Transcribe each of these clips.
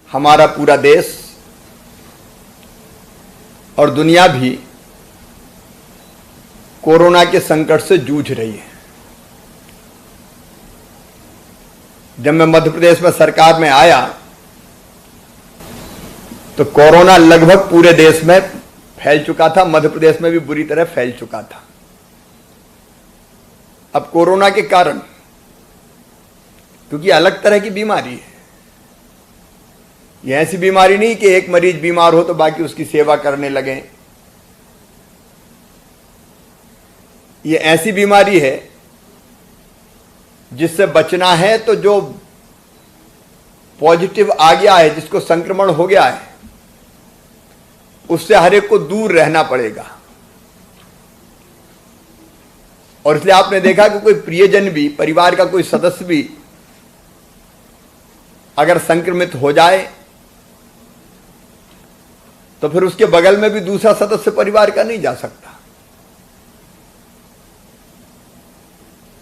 हमारा पूरा देश और दुनिया भी कोरोना के संकट से जूझ रही है। जब मैं मध्य प्रदेश में सरकार में आया तो कोरोना लगभग पूरे देश में फैल चुका था, मध्य प्रदेश में भी बुरी तरह फैल चुका था। अब कोरोना के कारण, क्योंकि अलग तरह की बीमारी है, यह ऐसी बीमारी नहीं कि एक मरीज बीमार हो तो बाकी उसकी सेवा करने लगे। यह ऐसी बीमारी है जिससे बचना है तो जो पॉजिटिव आ गया है, जिसको संक्रमण हो गया है, उससे हर एक को दूर रहना पड़ेगा। और इसलिए आपने देखा कि कोई प्रियजन भी, परिवार का कोई सदस्य भी अगर संक्रमित हो जाए तो फिर उसके बगल में भी दूसरा सदस्य परिवार का नहीं जा सकता।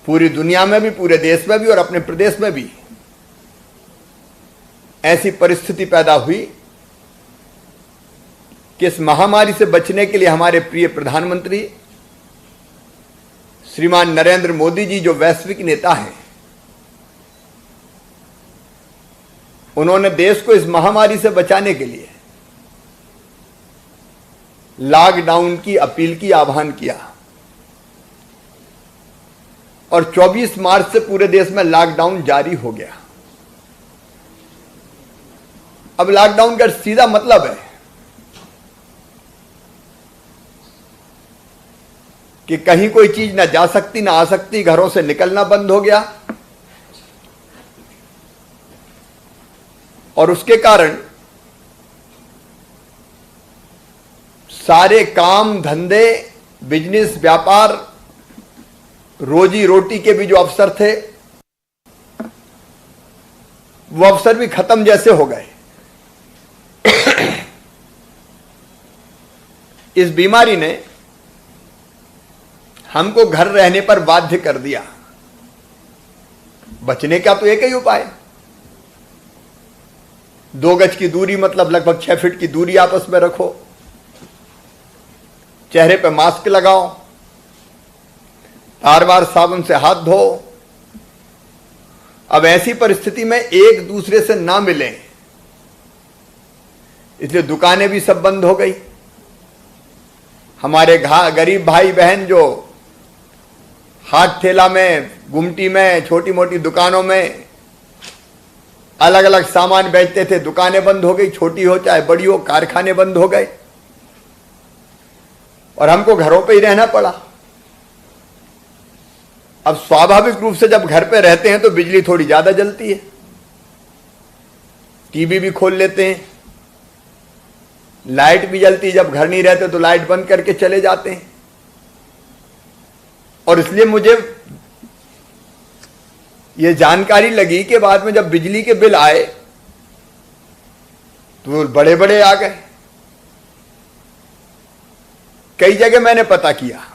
पूरी दुनिया में भी, पूरे देश में भी और अपने प्रदेश में भी ऐसी परिस्थिति पैदा हुई कि इस महामारी से बचने के लिए हमारे प्रिय प्रधानमंत्री श्रीमान नरेंद्र मोदी जी, जो वैश्विक नेता हैं, उन्होंने देश को इस महामारी से बचाने के लिए लॉकडाउन की अपील की, आह्वान किया और 24 मार्च से पूरे देश में लॉकडाउन जारी हो गया। अब लॉकडाउन का सीधा मतलब है कि कहीं कोई चीज ना जा सकती ना आ सकती, घरों से निकलना बंद हो गया और उसके कारण सारे काम धंधे, बिजनेस, व्यापार, रोजी रोटी के भी जो अवसर थे वो अवसर भी खत्म जैसे हो गए। इस बीमारी ने हमको घर रहने पर बाध्य कर दिया। बचने का तो एक ही उपाय, 2 गज की दूरी, मतलब लगभग 6 फीट की दूरी आपस में रखो, चेहरे पे मास्क लगाओ, बार बार साबुन से हाथ धो। अब ऐसी परिस्थिति में एक दूसरे से ना मिलें, इसलिए दुकानें भी सब बंद हो गई। हमारे गरीब भाई बहन जो हाट ठेला में, गुमटी में, छोटी मोटी दुकानों में अलग अलग सामान बेचते थे, दुकानें बंद हो गई, छोटी हो चाहे बड़ी हो, कारखाने बंद हो गए और हमको घरों पे ही रहना पड़ा। अब स्वाभाविक रूप से जब घर पे रहते हैं तो बिजली थोड़ी ज्यादा जलती है, टीवी भी खोल लेते हैं, लाइट भी जलती है, जब घर नहीं रहते तो लाइट बंद करके चले जाते हैं। और इसलिए मुझे यह जानकारी लगी कि बाद में जब बिजली के बिल आए तो बड़े बड़े आ गए। कई जगह मैंने पता किया,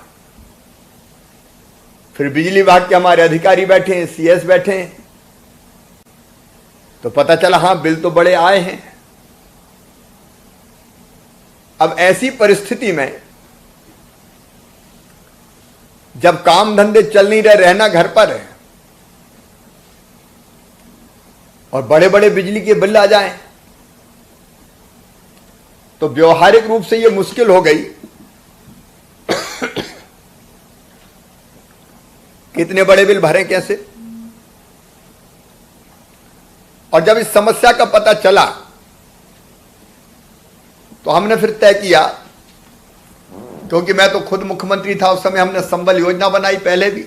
फिर बिजली विभाग के हमारे अधिकारी बैठे हैं, सीएस बैठे हैं, तो पता चला हां बिल तो बड़े आए हैं। अब ऐसी परिस्थिति में जब काम धंधे चल नहीं रहे, रहना घर पर है और बड़े बड़े बिजली के बिल आ जाएं, तो व्यवहारिक रूप से यह मुश्किल हो गई। कितने बड़े बिल भरें कैसे? और जब इस समस्या का पता चला तो हमने फिर तय किया, क्योंकि मैं तो खुद मुख्यमंत्री था उस समय, हमने संबल योजना बनाई पहले भी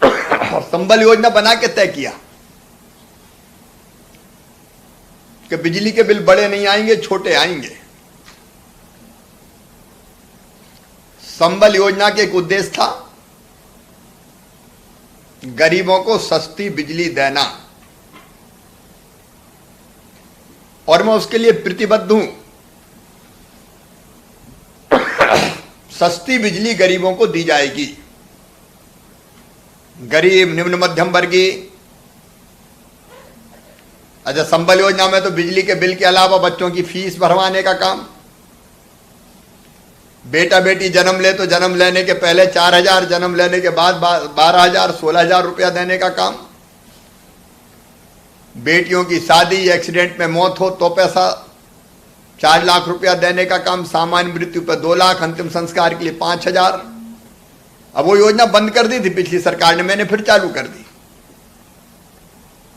और संबल योजना बना के तय किया कि बिजली के बिल बड़े नहीं आएंगे, छोटे आएंगे। संबल योजना के एक उद्देश्य था गरीबों को सस्ती बिजली देना और मैं उसके लिए प्रतिबद्ध हूं। सस्ती बिजली गरीबों को दी जाएगी। गरीब, निम्न मध्यम वर्गीय अच्छा, संबल योजना में तो बिजली के बिल के अलावा बच्चों की फीस भरवाने का काम, बेटा बेटी जन्म ले तो जन्म लेने के पहले 4,000, जन्म लेने के बाद 12,000, 16,000 रुपया देने का काम, बेटियों की शादी एक्सीडेंट में मौत हो तो पैसा 4 लाख रुपया देने का काम, सामान्य मृत्यु पर 2 लाख, अंतिम संस्कार के लिए 5,000। अब वो योजना बंद कर दी थी पिछली सरकार ने, मैंने फिर चालू कर दी।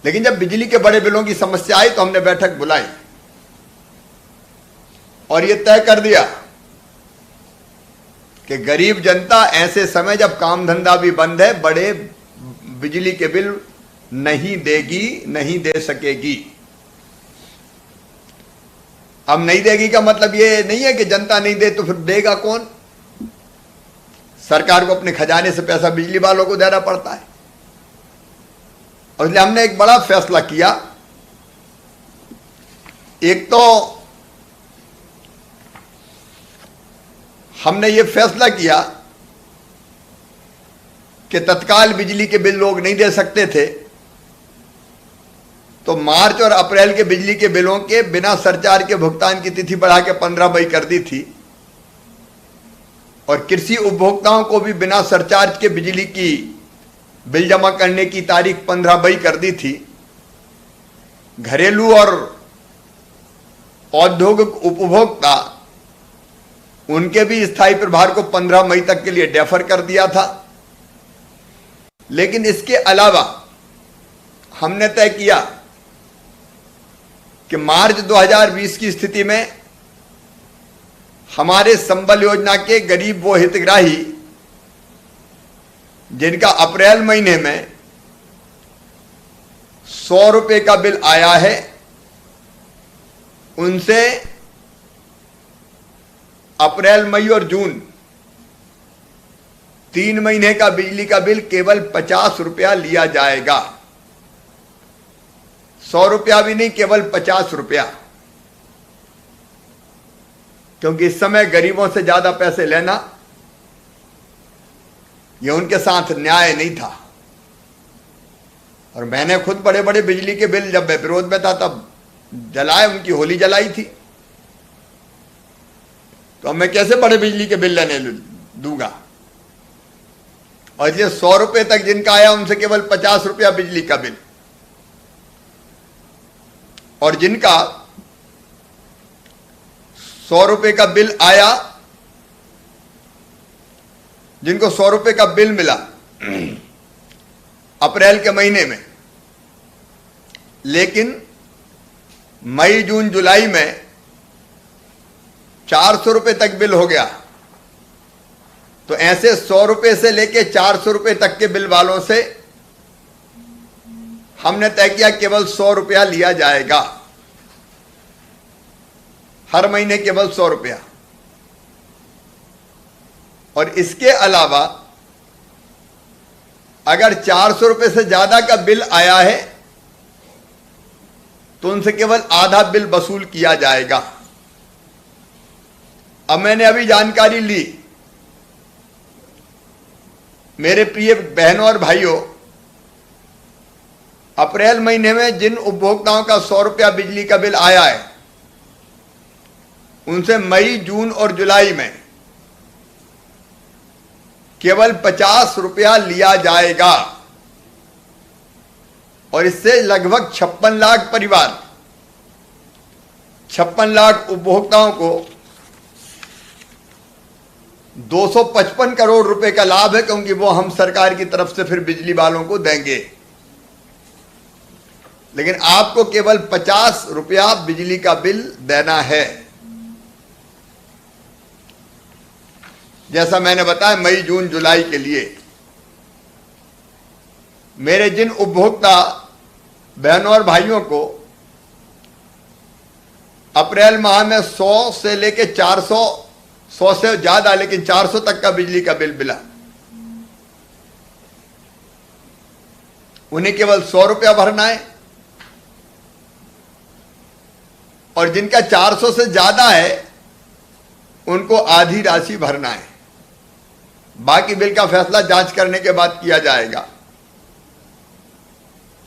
लेकिन जब बिजली के बड़े बिलों की समस्या आई तो हमने बैठक बुलाई और यह तय कर दिया कि गरीब जनता ऐसे समय जब काम धंधा भी बंद है, बड़े बिजली के बिल नहीं देगी, नहीं दे सकेगी। अब नहीं देगी का मतलब ये नहीं है कि जनता नहीं दे तो फिर देगा कौन? सरकार को अपने खजाने से पैसा बिजली वालों को देना पड़ता है। और इसलिए हमने एक बड़ा फैसला किया। एक तो हमने ये फैसला किया कि तत्काल बिजली के बिल लोग नहीं दे सकते थे, तो मार्च और अप्रैल के बिजली के बिलों के बिना सरचार्ज के भुगतान की तिथि बढ़ा के 15 मई कर दी थी और कृषि उपभोक्ताओं को भी बिना सरचार्ज के बिजली की बिल जमा करने की तारीख 15 मई कर दी थी। घरेलू और औद्योगिक उपभोक्ता उनके भी स्थायी प्रभार को 15 मई तक के लिए डेफर कर दिया था। लेकिन इसके अलावा हमने तय किया कि मार्च 2020 की स्थिति में हमारे संबल योजना के गरीब वो हितग्राही जिनका अप्रैल महीने में 100 रुपए का बिल आया है, उनसे अप्रैल, मई और जून 3 महीने का बिजली का बिल केवल 50 रुपया लिया जाएगा। 100 रुपया भी नहीं, केवल 50 रुपया। क्योंकि इस समय गरीबों से ज्यादा पैसे लेना यह उनके साथ न्याय नहीं था। और मैंने खुद बड़े बड़े बिजली के बिल, जब मैं विरोध में था तब जलाए, उनकी होली जलाई थी। तो मैं कैसे बड़े बिजली के बिल लेने दूंगा? और इसलिए 100 रुपए तक जिनका आया उनसे केवल 50 रुपया बिजली का बिल, और जिनका 100 रुपए का बिल आया, जिनको 100 रुपए का बिल मिला अप्रैल के महीने में, लेकिन मई, जून, जुलाई में 400 रुपए तक बिल हो गया, तो ऐसे 100 रुपए से लेके 400 रुपए तक के बिल वालों से हमने तय किया केवल 100 रुपया लिया जाएगा। हर महीने केवल 100 रुपया। और इसके अलावा अगर 400 रुपए से ज्यादा का बिल आया है तो उनसे केवल आधा बिल वसूल किया जाएगा। अब मैंने अभी जानकारी ली, मेरे प्रिय बहनों और भाइयों, अप्रैल महीने में जिन उपभोक्ताओं का 100 रुपया बिजली का बिल आया है, उनसे मई, जून और जुलाई में केवल 50 रुपया लिया जाएगा। और इससे लगभग 56 लाख परिवार, 56 लाख उपभोक्ताओं को 255 करोड़ रुपए का लाभ है, क्योंकि वो हम सरकार की तरफ से फिर बिजली वालों को देंगे। लेकिन आपको केवल 50 रुपया बिजली का बिल देना है। जैसा मैंने बताया, मई, जून, जुलाई के लिए मेरे जिन उपभोक्ता बहनों और भाइयों को अप्रैल माह में 100 से लेके 400, 100 से ज्यादा लेकिन 400 तक का बिजली का बिल मिला, उन्हें केवल 100 रुपया भरना है। और जिनका 400 से ज्यादा है उनको आधी राशि भरना है। बाकी बिल का फैसला जांच करने के बाद किया जाएगा।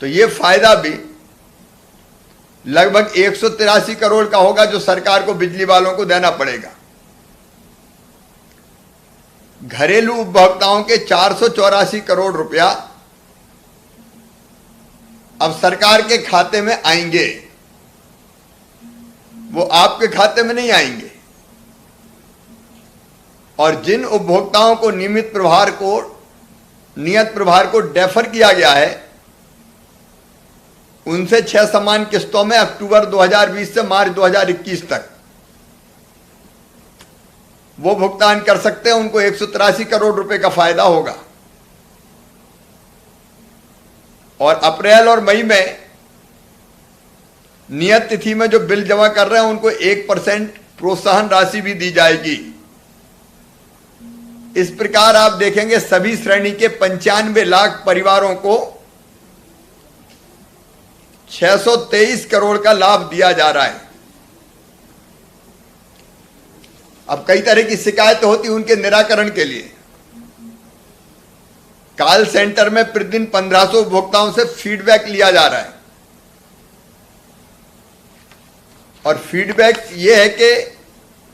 तो ये फायदा भी लगभग 183 करोड़ का होगा जो सरकार को बिजली वालों को देना पड़ेगा। घरेलू उपभोक्ताओं के 484 करोड़ रुपया अब सरकार के खाते में आएंगे, वो आपके खाते में नहीं आएंगे। और जिन उपभोक्ताओं को नियत प्रभार को डेफर किया गया है, उनसे 6 समान किस्तों में अक्टूबर 2020 से मार्च 2021 तक वो भुगतान कर सकते हैं। उनको 183 करोड़ रुपए का फायदा होगा। और अप्रैल और मई में नियत तिथि में जो बिल जमा कर रहे हैं उनको 1% प्रोत्साहन राशि भी दी जाएगी। इस प्रकार आप देखेंगे सभी श्रेणी के 95 लाख परिवारों को 623 करोड़ का लाभ दिया जा रहा है। अब कई तरह की शिकायत होती उनके निराकरण के लिए कॉल सेंटर में प्रतिदिन 1500 उपभोक्ताओं से फीडबैक लिया जा रहा है। और फीडबैक यह है कि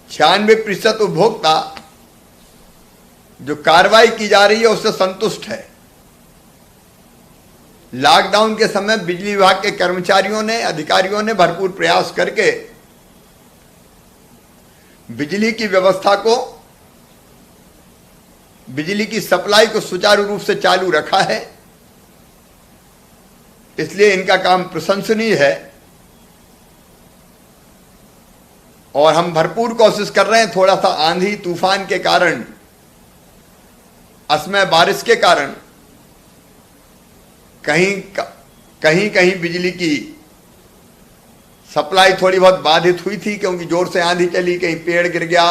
96% उपभोक्ता जो कार्रवाई की जा रही है उससे संतुष्ट है। लॉकडाउन के समय बिजली विभाग के कर्मचारियों ने, अधिकारियों ने भरपूर प्रयास करके बिजली की व्यवस्था को, बिजली की सप्लाई को सुचारू रूप से चालू रखा है। इसलिए इनका काम प्रशंसनीय है और हम भरपूर कोशिश कर रहे हैं। थोड़ा सा आंधी तूफान के कारण, असमय बारिश के कारण कहीं बिजली की सप्लाई थोड़ी बहुत बाधित हुई थी, क्योंकि जोर से आंधी चली, कहीं पेड़ गिर गया,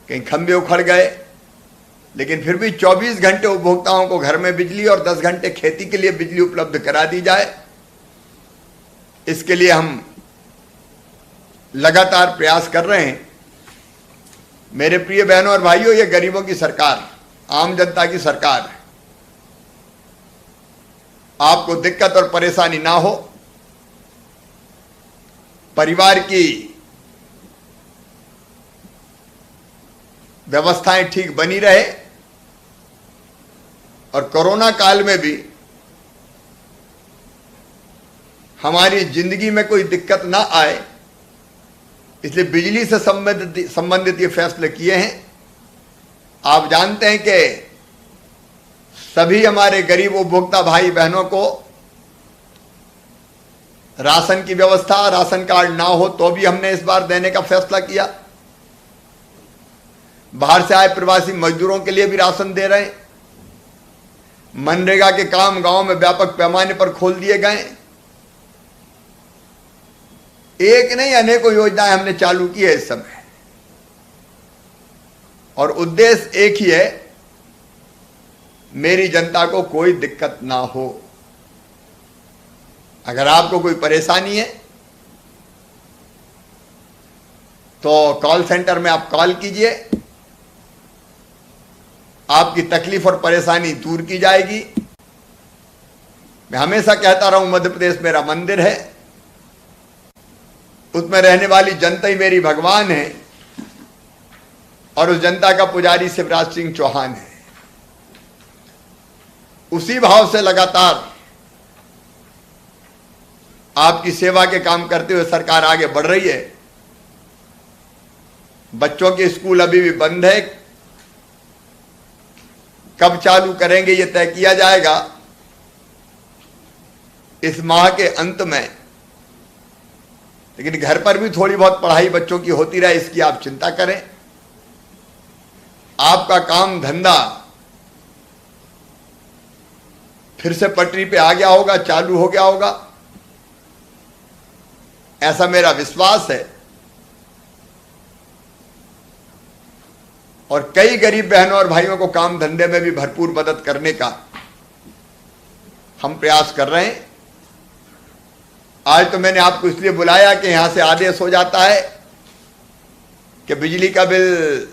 कहीं खंभे उखड़ गए। लेकिन फिर भी 24 घंटे उपभोक्ताओं को घर में बिजली और 10 घंटे खेती के लिए बिजली उपलब्ध करा दी जाए, इसके लिए हम लगातार प्रयास कर रहे हैं। मेरे प्रिय बहनों और भाइयों, ये गरीबों की सरकार, आम जनता की सरकार है। आपको दिक्कत और परेशानी ना हो, परिवार की व्यवस्थाएं ठीक बनी रहे और कोरोना काल में भी हमारी जिंदगी में कोई दिक्कत ना आए, इसलिए बिजली से संबंधित ये फैसले किए हैं। आप जानते हैं कि सभी हमारे गरीब उपभोक्ता भाई बहनों को राशन की व्यवस्था, राशन कार्ड ना हो तो भी हमने इस बार देने का फैसला किया। बाहर से आए प्रवासी मजदूरों के लिए भी राशन दे रहे हैं। मनरेगा के काम गांव में व्यापक पैमाने पर खोल दिए गए। एक नहीं अनेकों योजनाएं हमने चालू की है इस समय, और उद्देश्य एक ही है, मेरी जनता को कोई दिक्कत ना हो। अगर आपको कोई परेशानी है तो कॉल सेंटर में आप कॉल कीजिए, आपकी तकलीफ और परेशानी दूर की जाएगी। मैं हमेशा कहता रहा हूं, मध्य प्रदेश मेरा मंदिर है, उसमें रहने वाली जनता ही मेरी भगवान है और उस जनता का पुजारी शिवराज सिंह चौहान है। उसी भाव से लगातार आपकी सेवा के काम करते हुए सरकार आगे बढ़ रही है। बच्चों के स्कूल अभी भी बंद है, कब चालू करेंगे ये तय किया जाएगा इस माह के अंत में। लेकिन घर पर भी थोड़ी बहुत पढ़ाई बच्चों की होती रहे, इसकी आप चिंता करें। आपका काम धंधा फिर से पटरी पे आ गया होगा, चालू हो गया होगा, ऐसा मेरा विश्वास है। और कई गरीब बहनों और भाइयों को काम धंधे में भी भरपूर मदद करने का हम प्रयास कर रहे हैं। आज तो मैंने आपको इसलिए बुलाया कि यहां से आदेश हो जाता है कि बिजली का बिल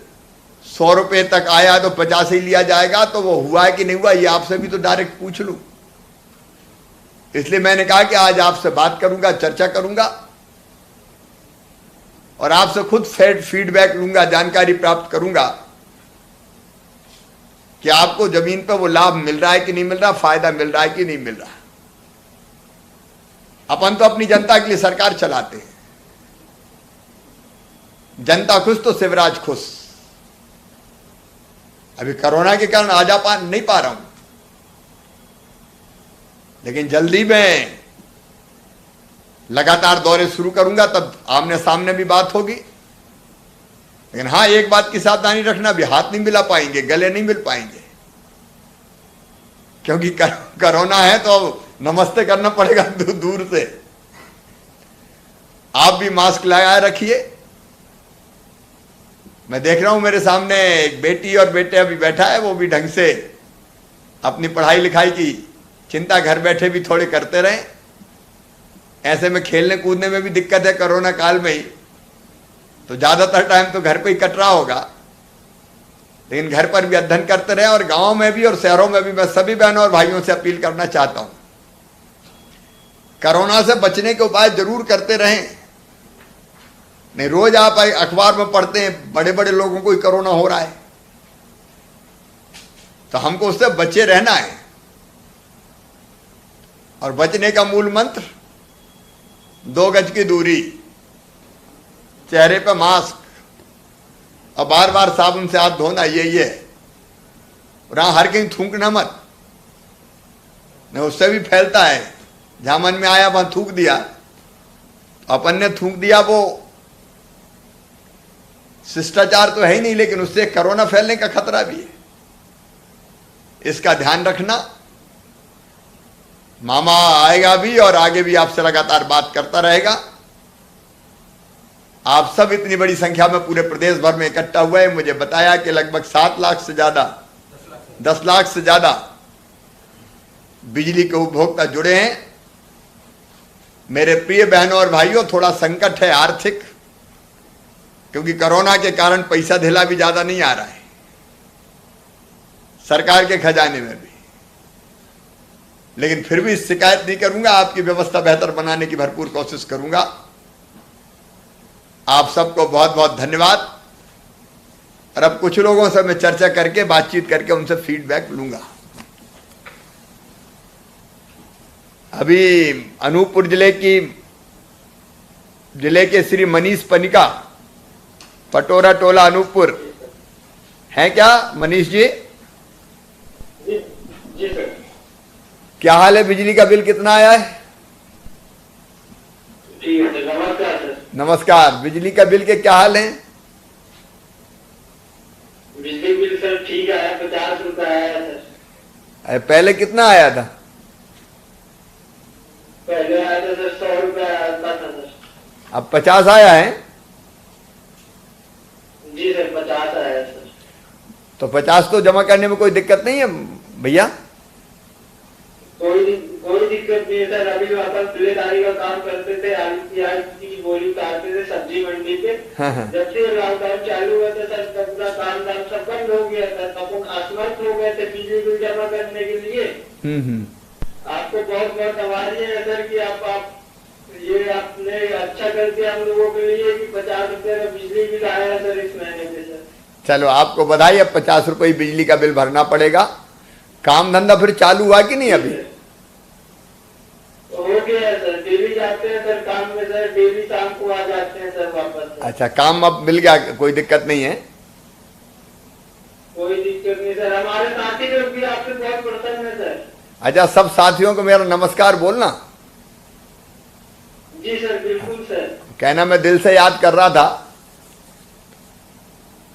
100 रुपए तक आया तो 50 ही लिया जाएगा, तो वो हुआ है कि नहीं हुआ ये आपसे भी तो डायरेक्ट पूछ लूं। इसलिए मैंने कहा कि आज आपसे बात करूंगा, चर्चा करूंगा और आपसे खुद फीडबैक लूंगा, जानकारी प्राप्त करूंगा कि आपको जमीन पर वो लाभ मिल रहा है कि नहीं मिल रहा, फायदा मिल रहा है कि नहीं मिल रहा। अपन तो अपनी जनता के लिए सरकार चलाते हैं, जनता खुश तो शिवराज खुश। अभी कोरोना के कारण आ नहीं पा रहा हूं, लेकिन जल्दी मैं लगातार दौरे शुरू करूंगा, तब आमने सामने भी बात होगी। लेकिन हाँ, एक बात की सावधानी रखना, भी हाथ नहीं मिला पाएंगे, गले नहीं मिल पाएंगे, क्योंकि कोरोना है तो नमस्ते करना पड़ेगा दूर से। आप भी मास्क लगाए रखिए। मैं देख रहा हूं मेरे सामने एक बेटी और बेटे अभी बैठा है, वो भी ढंग से अपनी पढ़ाई लिखाई की चिंता घर बैठे भी थोड़े करते रहे। ऐसे में खेलने कूदने में भी दिक्कत है कोरोना काल में ही, तो ज्यादातर टाइम तो घर पे ही कट रहा होगा, लेकिन घर पर भी अध्ययन करते रहे। और गांव में भी और शहरों में भी मैं सभी बहनों और भाइयों से अपील करना चाहता हूं, कोरोना से बचने के उपाय जरूर करते रहें। नहीं, रोज आप अखबार में पढ़ते हैं बड़े बड़े लोगों को ही कोरोना हो रहा है, तो हमको उससे बचे रहना है। और बचने का मूल मंत्र 2 गज की दूरी, चेहरे पे मास्क और बार बार साबुन से हाथ धोना, ये और हर कहीं थूकना मत, नहीं उससे भी फैलता है। जहां मन में आया वहां थूक दिया, अपन ने थूक दिया, वो शिष्टाचार तो है ही नहीं, लेकिन उससे कोरोना फैलने का खतरा भी है। इसका ध्यान रखना। मामा आएगा भी और आगे भी आपसे लगातार बात करता रहेगा। आप सब इतनी बड़ी संख्या में पूरे प्रदेश भर में इकट्ठा हुए। मुझे बताया कि लगभग 7 लाख से ज्यादा, 10 लाख से ज्यादा बिजली के उपभोक्ता जुड़े हैं। मेरे प्रिय बहनों और भाइयों, थोड़ा संकट है आर्थिक, क्योंकि कोरोना के कारण पैसा ढिला भी ज्यादा नहीं आ रहा है सरकार के खजाने में भी, लेकिन फिर भी शिकायत नहीं करूंगा। आपकी व्यवस्था बेहतर बनाने की भरपूर कोशिश करूंगा। आप सबको बहुत बहुत धन्यवाद। और अब कुछ लोगों से मैं चर्चा करके, बातचीत करके उनसे फीडबैक लूंगा। अभी अनूपपुर जिले के श्री मनीष पनिका, पटोरा टोला, अनूपपुर है क्या मनीष जी? जी सर। क्या हाल है? बिजली का बिल कितना आया है? जी नमस्कार सर। नमस्कार। बिजली का बिल के क्या हाल है? बिजली बिल सर ठीक आया, 50 रुपए आया सर। पहले कितना आया था? पहले आया था सर 100 रुपए आता था सर। अब 50 आया है? जी सर 50 आया सर। तो 50 तो जमा करने में कोई दिक्कत नहीं है भैया? कोई दिक्कत नहीं है सर। अभी अपन खुलेदारी का काम करते थे, आलू की बोरी उतारते थे सब्जी मंडी पे। हाँ। जब से लॉकडाउन चालू हुआ था सर, तब पूरा काम सब बंद हो गया था। तब असमर्थ हो गए थे बिजली बिल जमा करने के लिए। आपको बहुत बहुत आभारी है सर कि आप ये आपने अच्छा कर दिया हम लोगों के लिए कि 50 रुपए का बिजली बिल आया सर इस महीने में सर। चलो आपको बधाई। अब 50 रुपए बिजली का बिल भरना पड़ेगा। काम धंधा फिर चालू हुआ कि नहीं? अभी हो गया सर। डेली जाते हैं सर काम में सर, डेली शाम को आ जाते हैं सर वापस। अच्छा, काम अब मिल गया, कोई दिक्कत नहीं है? कोई दिक्कत नहीं सर। हमारे साथी लोग भी आपसे बहुत प्रसन्न है सर। अच्छा, सब साथियों को मेरा नमस्कार बोलना। जी सर बिल्कुल सर। कहना मैं दिल से याद कर रहा था।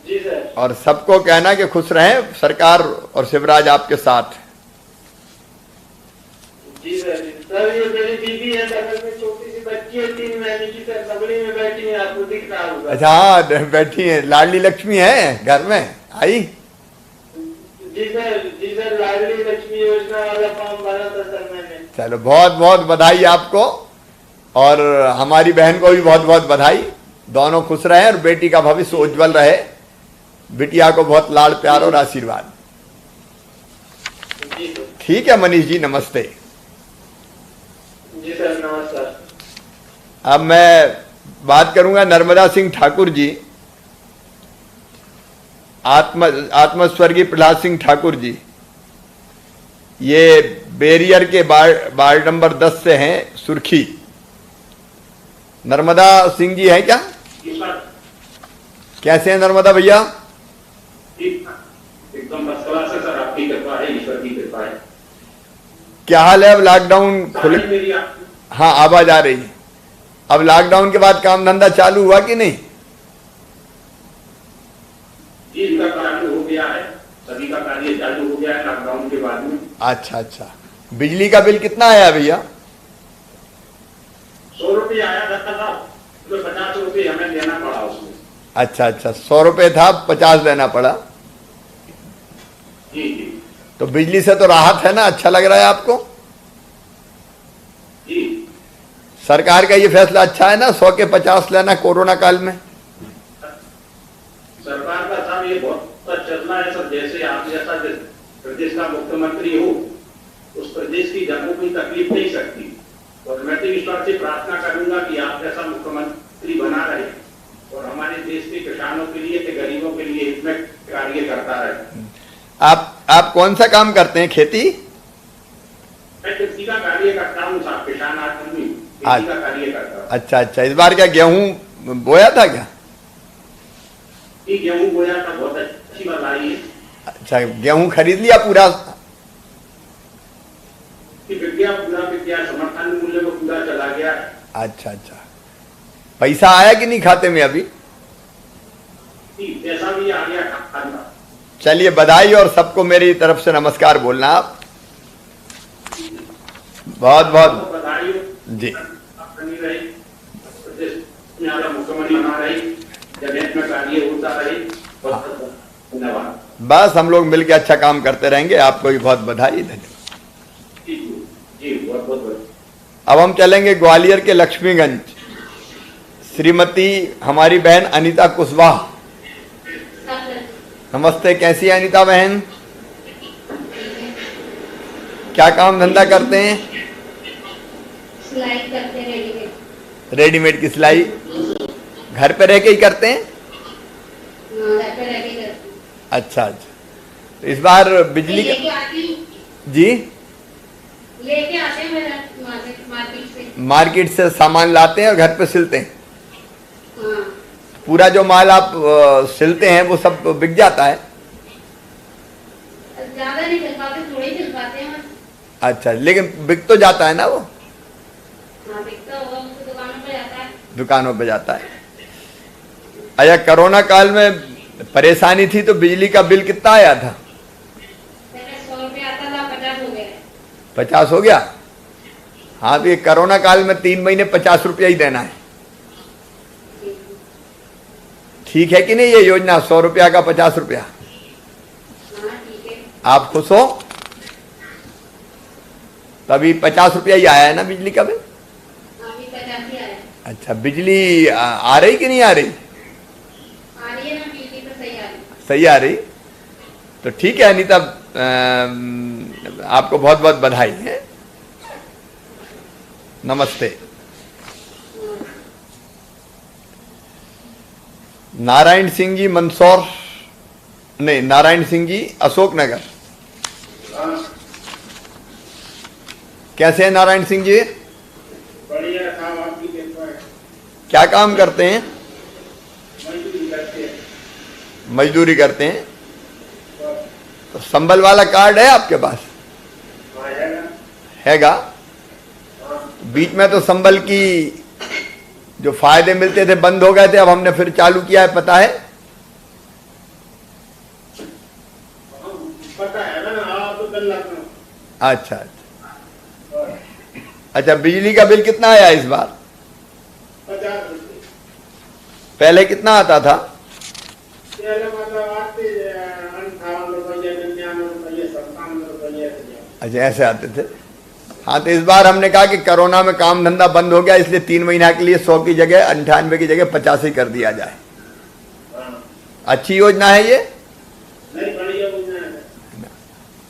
जी सर। और सबको कहना कि खुश रहें, सरकार और शिवराज आपके साथ। जी सर। सर ये मेरी बीबी है, बगल में छोटी सी बच्ची है 3 महीने की सर, बगली में बैठी है, आपको दिख रहा होगा। अच्छा हाँ, बैठी है। लाडली लक्ष्मी है घर में आई? जी सर लाडली लक्ष्मी योजना वाला फॉर्म भरा था सर मैंने। चलो बहुत बहुत बधाई आपको, और हमारी बहन को भी बहुत बहुत बधाई। दोनों खुश रहे और बेटी का भविष्य उज्जवल रहे। बिटिया को बहुत लाड़ प्यार और आशीर्वाद। ठीक है मनीष जी, नमस्ते। जी सर नमस्कार। अब मैं बात करूंगा नर्मदा सिंह ठाकुर जी, आत्मस्वर्गीय प्रहलाद सिंह ठाकुर जी, ये बैरियर के वार्ड नंबर 10 से हैं, सुर्खी। नर्मदा सिंह जी हैं क्या? कैसे हैं नर्मदा भैया? एकदम फर्स्ट क्लास है सर, आपकी कृपा है, ईश्वर की कृपा है। क्या हाल है? अब लॉकडाउन खुले? मेरी हाँ आवाज आ रही है। अब लॉकडाउन के बाद काम धंधा चालू हुआ कि नहीं? जी इनका कार्य हो गया है, सभी का कार्य चालू हो गया है लॉकडाउन के बाद में। अच्छा अच्छा। बिजली का बिल कितना आया भैया? 100 रुपये आया था, तो 50 रुपये हमें देना पड़ा उसमें। अच्छा अच्छा, 100 रुपये था, 50 देना पड़ा। जी जी तो बिजली से तो राहत है ना, अच्छा लग रहा है आपको? जी सरकार का ये फैसला अच्छा है ना, 100 के 50 लेना कोरोना काल में? सरकार का साहब ये बहुत अच्छा चल रहा है सर। जैसे आप जैसा प्रदेश का मुख्यमंत्री हो, उस प्रदेश की जनों को तकलीफ नहीं सकती, और मैं तो ईश्वर से प्रार्थना करूंगा कि आप जैसा मुख्यमंत्री बना रहे और हमारे देश के किसानों के लिए, गरीबों के लिए हित में कार्य करता रहे। आप कौन सा काम करते हैं? खेती? मैं कृषि का कार्य करता हूँ साहब, किसान आदमी खेती का कार्य करता हूँ। अच्छा अच्छा। इस बार क्या गेहूं बोया था क्या? ये गेहूं बोया था, बहुत अच्छी बधाई है। अच्छा, गेहूं खरीद लिया पूरा? कि विज्ञा पूरा विज्ञा समर्थन मूल्य में पूरा चला गया। अच्छा अच्छा। पैसा आया कि नहीं खाते में अभी? पैसा भी आ गया खाता। चलिए बधाई, और सबको मेरी तरफ से नमस्कार बोलना आप। बहुत बहुत बधाई जी। मुख्यमंत्री बना रही, जगह में कार्य होता रहे। धन्यवाद। बस हम लोग मिलकर अच्छा काम करते रहेंगे। आपको भी बहुत बधाई, धन्यवाद। जी बहुत बहुत। अब हम चलेंगे ग्वालियर के लक्ष्मीगंज। श्रीमती हमारी बहन अनीता कुशवाहा। नमस्ते, कैसी है अनीता बहन? क्या काम धंधा करते हैं? सिलाई करते हैं, रेडीमेड। रेडीमेड की सिलाई घर पे रह के ही करते हैं? घर पे रह के करते हैं। अच्छा अच्छा। तो इस बार बिजली लेके आती जी लेके आते हैं मेरा मार्केट से। मार्केट से सामान लाते हैं और घर पे सिलते हैं? हाँ। पूरा जो माल आप सिलते हैं वो सब बिक जाता है? ज्यादा नहीं चल पाते, थोड़े ही चल पाते हैं बस। अच्छा, लेकिन बिक तो जाता है ना वो? हाँ बिकता होगा, उसको दुकानों पे जाता है। दुकानों पे जाता है। अच्छा, कोरोना काल में परेशानी थी तो बिजली का बिल कितना आया था? पहले 100 रुपये आता था, 50 हो गया। 50 हो गया? हाँ, तो ये कोरोना काल में 3 महीने 50 रुपया ही देना है। ठीक है कि नहीं ये योजना, 100 रुपया का 50 रुपया? हाँ ठीक है। आप खुश हो? तभी 50 रुपया ही आया है ना बिजली का बिल? अभी 50 ही आया। अच्छा, बिजली आ रही कि नहीं आ रही? आ रही है ना, बिजली तो सही आ रही है। सही आ रही? तो ठीक है अनीता, आपको बहुत बहुत बधाई है। नमस्ते। नारायण सिंह जी मंदसौर, नहीं नारायण सिंह जी अशोकनगर। कैसे हैं नारायण सिंह जी? बढ़िया काम आपकी कृपा है। क्या काम करते हैं? मजदूरी करते हैं। मजदूरी करते हैं। तो संबल वाला कार्ड है आपके पास? हैगा? बीच में तो संबल की जो फायदे मिलते थे बंद हो गए थे, अब हमने फिर चालू किया है, पता है? पता है ना, आप तो कर लगना। अच्छा अच्छा। अच्छा, बिजली का बिल कितना आया इस बार? 50 रुपये। पहले कितना आता था? पहले मतलब आते 58 रुपये, 99 रुपये, 57 रुपये। अच्छा, ऐसे आते थे। हाँ, तो इस बार हमने कहा कि कोरोना में काम धंधा बंद हो गया, इसलिए 3 महीना के लिए 100 की जगह 98 की जगह 50 ही कर दिया जाए। अच्छी योजना है ये। नहीं, बढ़िया योजना है।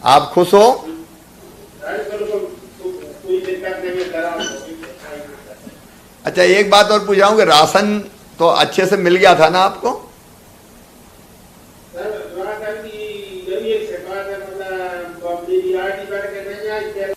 आप खुश हो? कोई दिक्कत नहीं है, अच्छा, एक बात और पूछ रहा हूँ कि राशन तो अच्छे से मिल गया था ना आपको? सर राशन की यही एक शिकायत है, मतलब DDRT करके नहीं आई।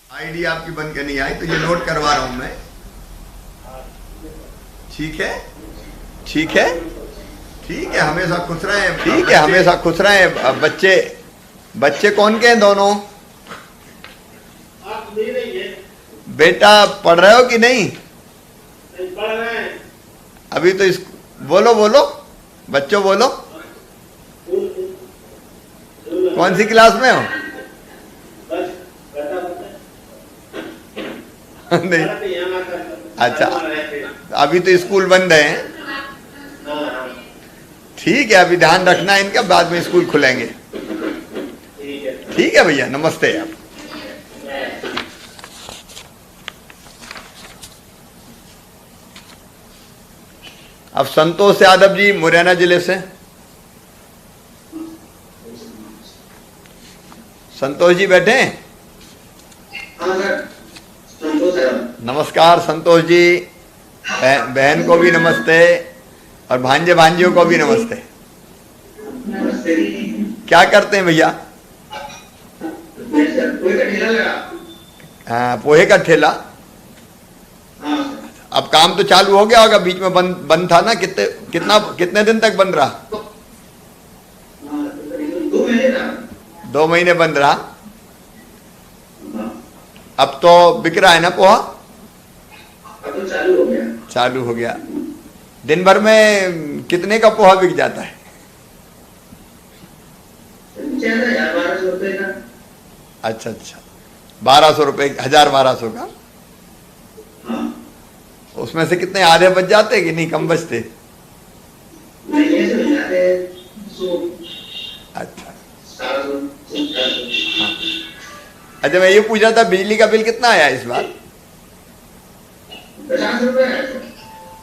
आईडी आपकी बन के नहीं आई तो ये नोट करवा रहा हूं मैं। ठीक है, ठीक है, ठीक है, हमेशा खुश रहें। ठीक है, हमेशा खुश रहें। अब बच्चे बच्चे कौन के हैं दोनों? आप ले रही है? बेटा पढ़ रहे हो कि नहीं? नहीं पढ़ रहे हैं। अभी तो इस बोलो बोलो बच्चों बोलो, कौन सी क्लास में हो? बस बेटा नहीं, यहाँ अच्छा, अभी तो स्कूल बंद है। ठीक है, अभी ध्यान रखना इनका, बाद में स्कूल खुलेंगे। ठीक है भैया, नमस्ते। आप अब संतोष यादव जी मुरैना जिले से। संतोष जी बैठे हैं? नमस्कार संतोष जी, बहन को भी नमस्ते और भांजे भांजियों को भी नमस्ते। क्या करते हैं भैया? हाँ, पोहे का ठेला। अब काम तो चालू हो गया होगा, बीच में बंद था ना? कितने दिन तक बंद रहा? 2 महीने बंद रहा। अब तो बिक रहा है ना पोहा? अब तो चालू हो गया। चालू हो गया। दिन भर में कितने का पोहा बिक जाता है? 1200 रुपए का। अच्छा अच्छा, 1200 रुपए, 1200 का। हाँ। उसमें से कितने आधे बच जाते कि नहीं, कम बचते? नहीं, ऐसे मिल जाते हैं 100। अच्छा 700। अच्छा, मैं ये पूछ रहा था बिजली का बिल कितना आया इस बार? 50 रुपए।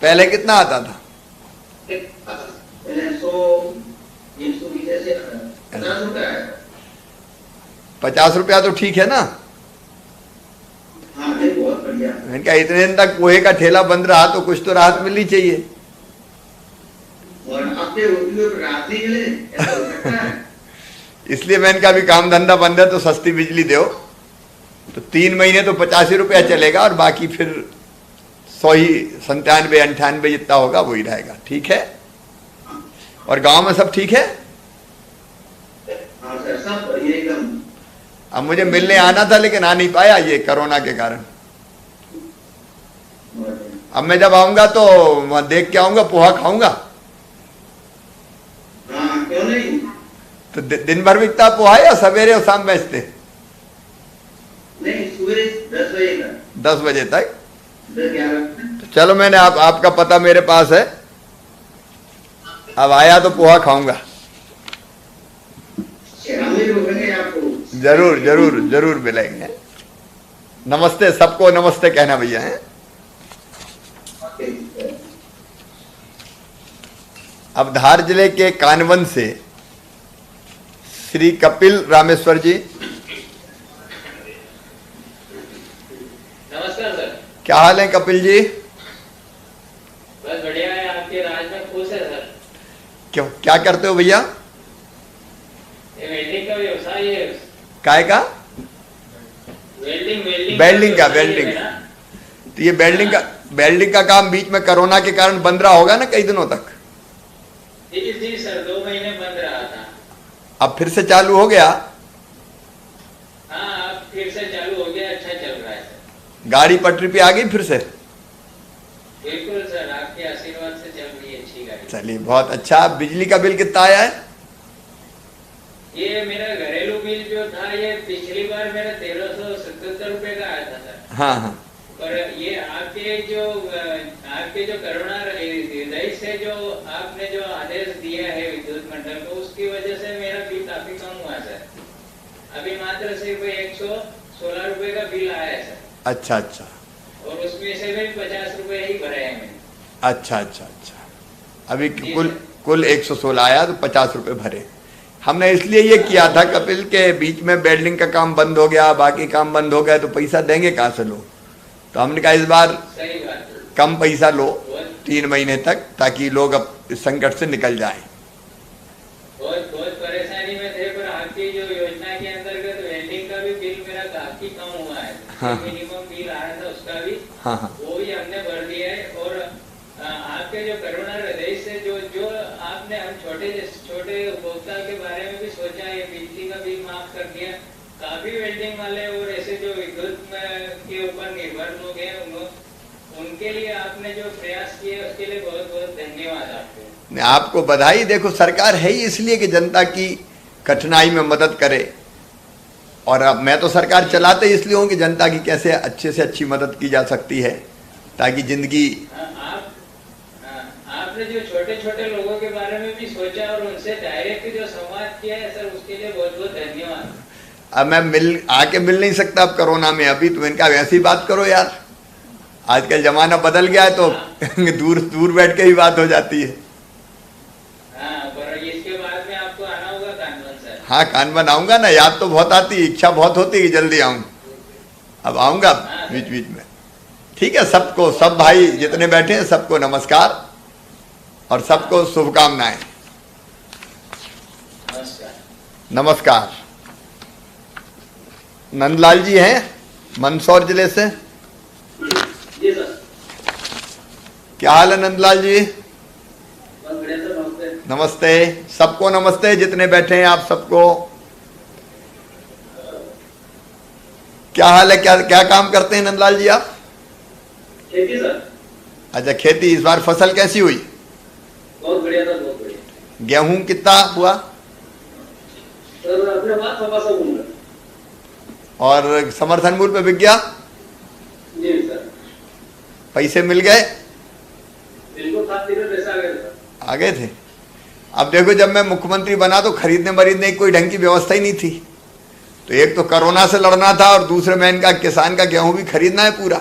पहले कितना आता था? पहले 100, 120 ऐसे आता है। 50 रुपए आया। 50 रुपया तो ठीक है ना? हाँ, ये बहुत बढ़िया। इनका इतने दिन तक पोहे का ठेला बंद रहा तो कुछ तो राहत मिलनी चाहिए। और अपने रोटियों पर रात नहीं मिले, ऐसा हो सकता है? इसलिए मैं इनका भी काम धंधा बंद है तो सस्ती बिजली दो। तो 3 महीने तो 85 रुपया चलेगा और बाकी फिर 100 ही, 97, 98 जितना होगा वही रहेगा। ठीक है? और गांव में सब ठीक है? हाँ सर, सब बढ़िया एकदम। अब मुझे मिलने आना था लेकिन आ नहीं पाया ये कोरोना के कारण। अब मैं जब आऊंगा तो वहां देख के आऊंगा, पोहा खाऊंगा। हाँ, क्यों नहीं? तो दिन भर बिकता पोहा या सवेरे और शाम बेचते? नहीं, सुबह 10 बजे का। 10 बजे तक। 10-11। तो चलो, मैंने आपका पता मेरे पास है, अब आया तो पोहा खाऊंगा। हम भी रोकेंगे आपको। जरूर जरूर जरूर मिलेंगे। नमस्ते सबको, नमस्ते कहना भैया है। अब धार जिले के कानवन से श्री कपिल रामेश्वर जी। नमस्कार सर। क्या हाल है कपिल जी? बस बढ़िया है, आपके राज में खुश है सर। क्यों, क्या करते हो भैया? ये वेल्डिंग का व्यवसाय है। काय का? वेल्डिंग वेल्डिंग का, वेल्डिंग। तो ये वेल्डिंग का काम बीच में कोरोना के कारण बंद रहा होगा ना कई दिनों तक? जी सर, 2 महीने बंद रहा था। अब फिर से चालू हो गया? हाँ, अब फिर से चालू हो गया, अच्छा चल रहा है सर। गाड़ी पटरी पे आ गई फिर से? बिल्कुल सर, आपके आशीर्वाद से चल रही है अच्छी गाड़ी। चलिए बहुत अच्छा। बिजली का बिल कितना आया है? ये मेरा घरेलू बिल जो था, ये पिछली बार मेरा 1377 रुपए का आया था सर। हाँ हाँ। पर ये आपके जो करुणा हृदय से जो आपने जो आदेश दिया है विद्युत मंडल को, उसकी वजह से मेरा बिल काफी कम हुआ सर। अभी मात्र सिर्फ 116 रुपए का बिल आया है सर, अच्छा अच्छा और उसमें से भी 50 रुपए ही भरे हैं मैंने। अच्छा अच्छा अच्छा। अभी कुल 116 आया तो 50 रुपए भरे। हमने इसलिए ये किया था कपिल के बीच में वेल्डिंग का काम बंद हो गया, बाकी काम बंद हो गया, तो पैसा देंगे कहाँ से लोग। तो हमने कहा इस बार सही बात है। कम पैसा लो 3 महीने तक, ताकि लोग अब इस संकट से निकल जाएं। बहुत परेशानी में थे, पर आपकी जो योजना के अंतर्गत वेल्डिंग का भी बिल मेरा काफी कम हुआ है। हाँ। मिनिमम बिल आया था उसका भी, हाँ हाँ वो भी हमने भर दिया है। और आपके जो करुणा हृदय से जो आपने हम छोटे उपभोक्ता के बारे में भी सोचा, ये बिजली का बिल माफ कर दिया। काफी वेल्डिंग वाले और ऐसे जो विद्युत के ऊपर निर्भर लोग हैं, उनके लिए आपने जो प्रयास किए उसके लिए बहुत बहुत धन्यवाद आपको। आपको बधाई। देखो सरकार है ही इसलिए कि जनता की कठिनाई में मदद करे, और अब मैं तो सरकार चलाते इसलिए हूँ कि जनता की कैसे अच्छे से अच्छी मदद की जा सकती है, ताकि जिंदगी। आपने जो छोटे छोटे लोगों के बारे में भी सोचा और उनसे डायरेक्ट जो संवाद किया है सर, उसके लिए बहुत बहुत धन्यवाद। अब मैं आके मिल नहीं सकता अब कोरोना में, अभी तो इनका वैसी बात करो यार, आजकल जमाना बदल गया है तो दूर बैठ के ही बात हो जाती है। हाँ, पर इसके बाद में आपको आना होगा कानवन सर। हाँ कानवन आऊंगा ना, याद तो बहुत आती है, इच्छा बहुत होती है कि जल्दी आऊं। अब आऊंगा बीच बीच में। ठीक है, सबको, सब भाई जितने बैठे हैं सबको नमस्कार और सबको शुभकामनाएं। नमस्कार। नंदलाल जी हैं मंदसौर जिले से। जी सर। क्या हाल है नंदलाल जी? बस बढ़िया सर, नमस्ते। नमस्ते, सबको नमस्ते जितने बैठे हैं आप सबको। क्या हाल है, क्या क्या काम करते हैं नंदलाल जी आप? खेती सर। अच्छा खेती, इस बार फसल कैसी हुई? बहुत बढ़िया सर, बहुत बढ़िया। गेहूं कितना हुआ? सर अपने बात सभा से घूम रहे। और समर्थन मूल्य पे बिक गया? जी सर। पैसे मिल गए? बिल्कुल 7 दिन में पैसा आ गया सर। आ गए थे। अब देखो जब मैं मुख्यमंत्री बना तो खरीदने मरीदने की कोई ढंग की व्यवस्था ही नहीं थी, तो एक तो कोरोना से लड़ना था और दूसरे में इनका किसान का गेहूं भी खरीदना है पूरा,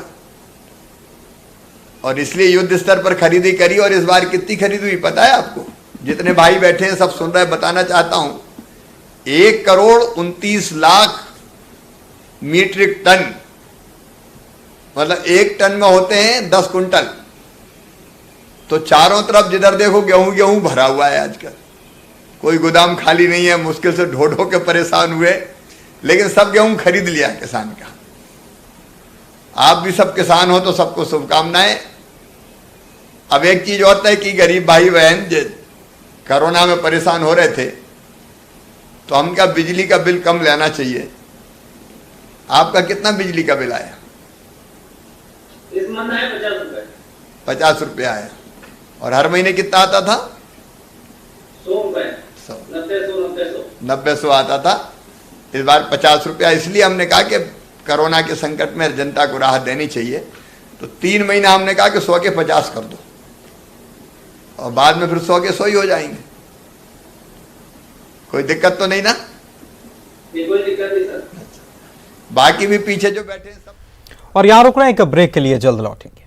और इसलिए युद्ध स्तर पर खरीदी करी। और इस बार कितनी खरीद हुई पता है आपको? जितने भाई बैठे हैं सब सुन रहे हैं, बताना चाहता हूं, 1,29,00,000 मीट्रिक टन, मतलब 1 टन में होते हैं 10 कुंटल। तो चारों तरफ जिधर देखो गेहूं गेहूं भरा हुआ है आजकल, कोई गोदाम खाली नहीं है। मुश्किल से ढो ढो के परेशान हुए, लेकिन सब गेहूं खरीद लिया किसान का। आप भी सब किसान हो तो सबको शुभकामनाएं। अब एक चीज और है कि गरीब भाई बहन जो कोरोना में परेशान हो रहे थे, तो हमका बिजली का बिल कम लेना चाहिए। आपका कितना बिजली का बिल आया? इस महीने है 50 रुपए। 50 रुपये आया। और हर महीने कितना आता था? 100 रुपए। 90 आता था। इस बार 50 रुपया। इसलिए हमने कहा कि कोरोना के संकट में जनता को राहत देनी चाहिए, तो 3 महीना हमने कहा कि 100 के 50 कर दो, और बाद में फिर 100 के 100 ही हो जाएंगे। कोई दिक्कत तो नहीं ना? कोई दिक्कत नहीं सर। बाकी भी पीछे जो बैठे हैं सब। और यहाँ रुकना, एक ब्रेक के लिए जल्द लौटेंगे।